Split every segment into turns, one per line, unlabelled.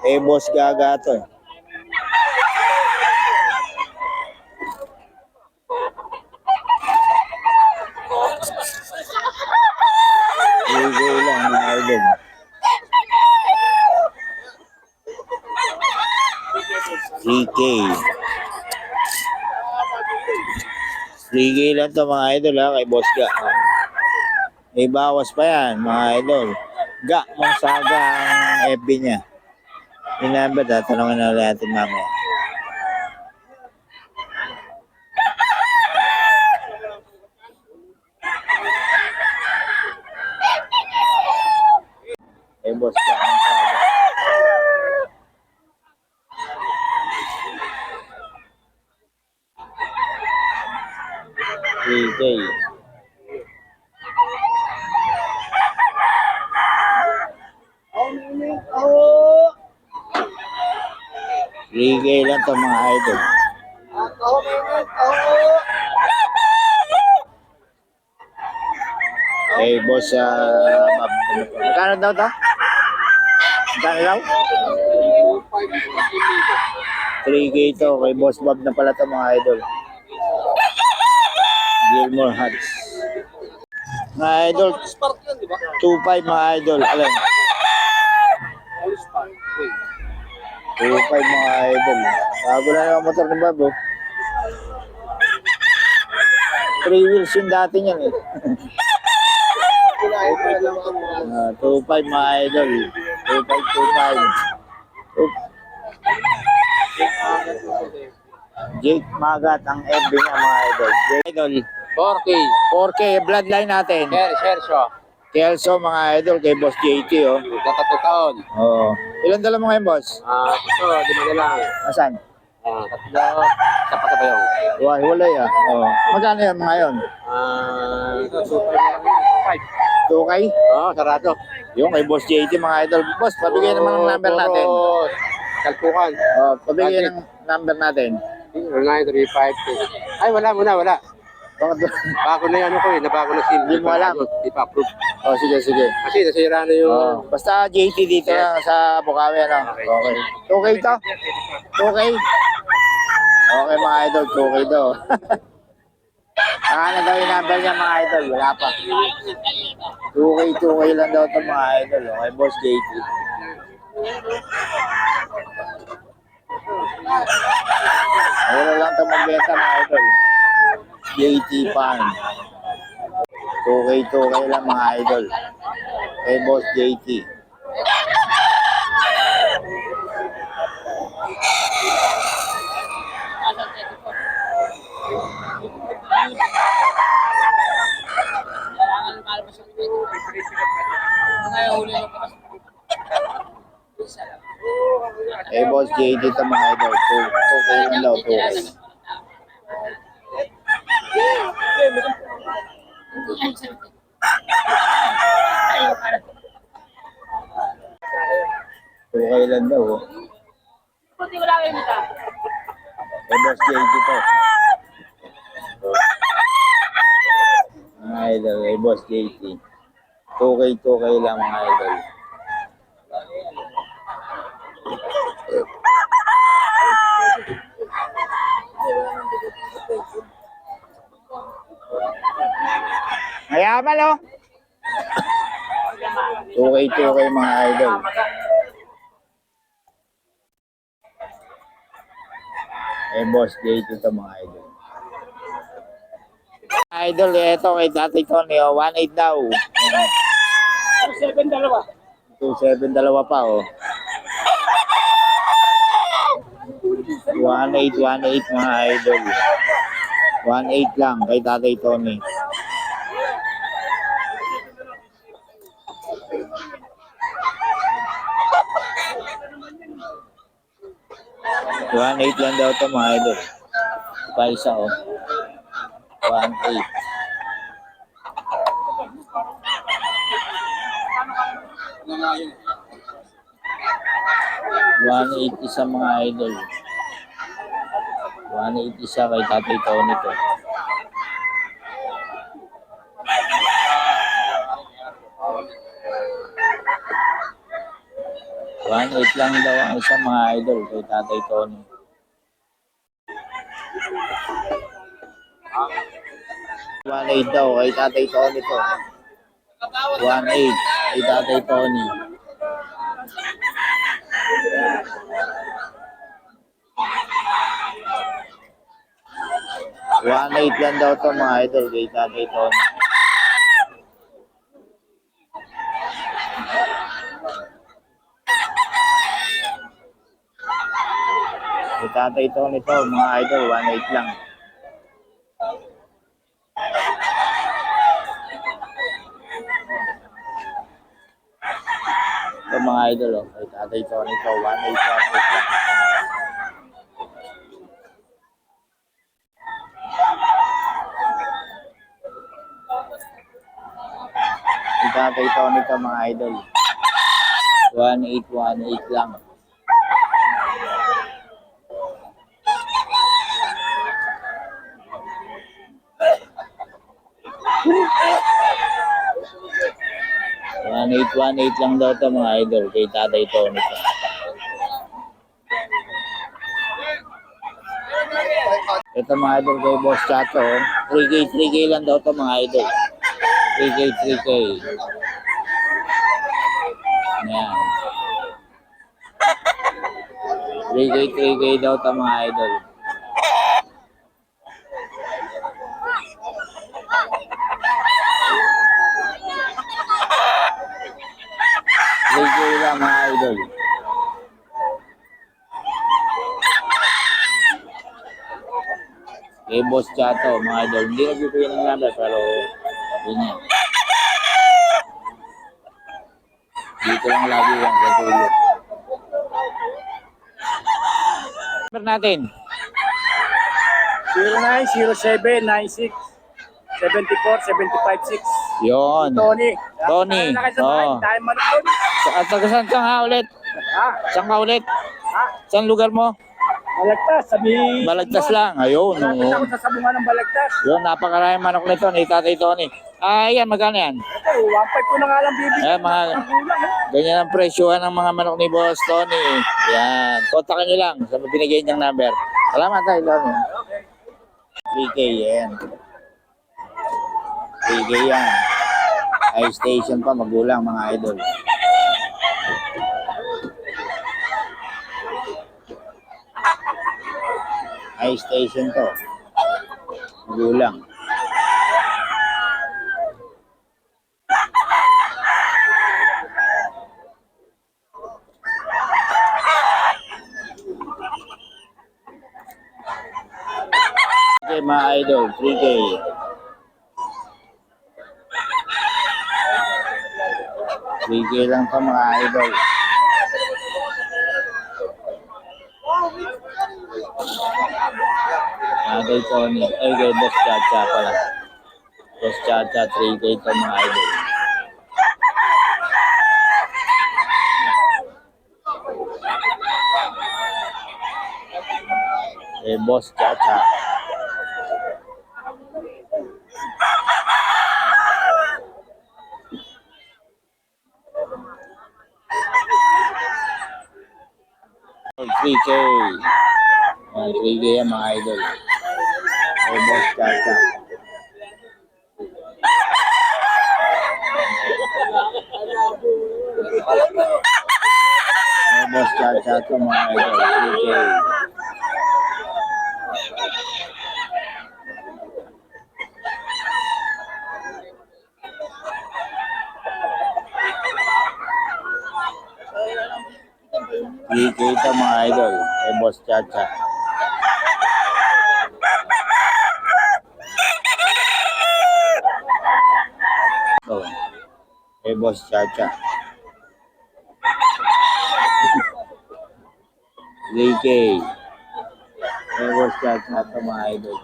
Eh, Boss Gaga to. Ligay lang mga idol. PK. 3K lang to mga idol ha, kay Boss Ga. May bawas pa yan mga idol. Ga Monsaga ang FB niya. Yung number, tatanungin na natin mamaya. Eh, Boss Ga Monsaga. 3K. Rigay lang to mga idol. Okay, boss, magkano daw to? Magkano daw? 3K to, kay Boss Bob na pala to mga idol. Gilmore Hats. Mga idol, 2.5 mga idol. Alam. 2.5 mga idol. Bago na yung motor ni Bob. 3 wheels yung dati niyan eh. 2.5 mga idol. 2.5. Jake Magat ang FB niya mga idol. Jake idol.
4K.
4K bloodline natin.
Sherso.
Kelso mga idol kay Boss JT oh.
Kakatutaon.
Oo. Ilan dala mo ngayon boss?
Ito, 5 na lang.
Asan?
Tatlo. Sapat ba yun?
Hiwalay ah. Oo. Magkano yan mga yun?
5.
2K?
Sarado.
Yung kay Boss JT mga idol. Boss, pabigay naman ng number natin.
Kalpukan.
Pabigay ng number natin.
0935. Ay, wala. Bago na yung nabago na sim.
Hindi mo alam.
Hindi pa approve.
Sige.
Kasi nasira na yung...
Basta JT dito lang sa Bukawi ano. Okay. 2K to? 2K? Okay mga idol, 2K to. Na daw yung number niya mga idol, wala pa. 2K lang daw ito mga idol. Okay, Boss JT. Wala lang ito magbenta mga idol. JT Farm. 2K lang mga idol. Kay Boss JT. Kay Boss JT ito mga idol. 2K lang daw, 2K. Okay lang daw. Eh, Boss JT to. Mga idol, eh, Boss JT. 2K lang mga idol. Mayaman oh. 2K mga idol. Eh, Boss JT to mga idol. Idol, ito kay Tatay Tony, 1.8 daw.
2.7 dalawa.
2.7 dalawa pa, oh. 1.8 mga idol. 1.8 lang kay Tatay Tony. $1.8 lang daw ito mga idol. Paisa oh. 1.8. $1.8 isa mga idol. 1.8 isa kay Tatay Tony to. 1.8 lang daw ang isang mga idol kay Tatay Tony. 1.8 daw kay Tatay Tony to. 1.8 kay Tatay Tony. One eight lang daw to mga idol kay Tatay Tony. Kay Tatay Tony to mga idol, 1.8 lang. Ito mga idol, oh, kay Tatay Tony to, 1.8 lang. Kay Tatay Tony to mga idol. 1.8 lang. One eight lang daw to mga idol kay Tatay Tony to. Ito mga idol kay Boss Chato, 3K lang daw to mga idol. 3K. Ayan. 3K daw to mga idol. Lang mga idol. Kay Boss Chato mga idol. Hindi nagbibigay ng number pero yun yan. Dito lang lagi yan sa dulo. Number natin.
090796
Yun.
Tony.
Tony. Oo.
Tayo manunod.
At saan ka ulit?
Ha?
Saan ka ulit?
Ha?
Saan lugar mo?
Balagtas. Sabi.
Balagtas lang. Ayun.
Malapit
Oo.
ako sa sabungan ng Balagtas.
Yun, napakaraming manok nito ni Tatay Tony. Yan, magkano yan?
Ito, 1.5 ko na nga lang bibigyan.
Mga, ganyan ang presyohan ng mga manok ni Boss Tony. Yan. Kontakin nyo lang sa binigay niyang number. Salamat tayo, Tony. 3K, yan. 3K yan. High station pa, magulang mga idol. High station to. Magulang. Okay, mga idol, 3K. 3K lang to mga idol. Tatay Tony. Ay, kay Boss Chacha pala. Boss Chacha, 3K to mga idol. Kay Boss Chacha. Oh, 3K. 3K yan mga idol. Kay Boss Chacha. Kay Boss Chacha to mga idol. 3K. Ito mga idol, kay Boss Chacha. Oh, kay Boss Chacha. 3K. Kay Boss Chacha ito mga idol.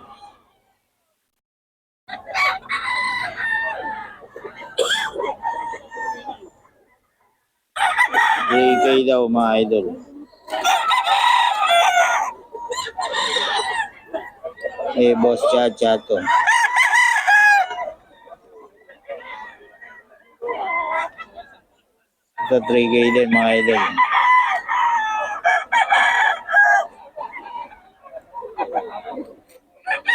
Daw mga idol. Boss Chacha to. Ito 3K din mga idol.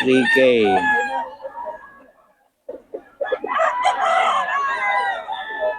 3K.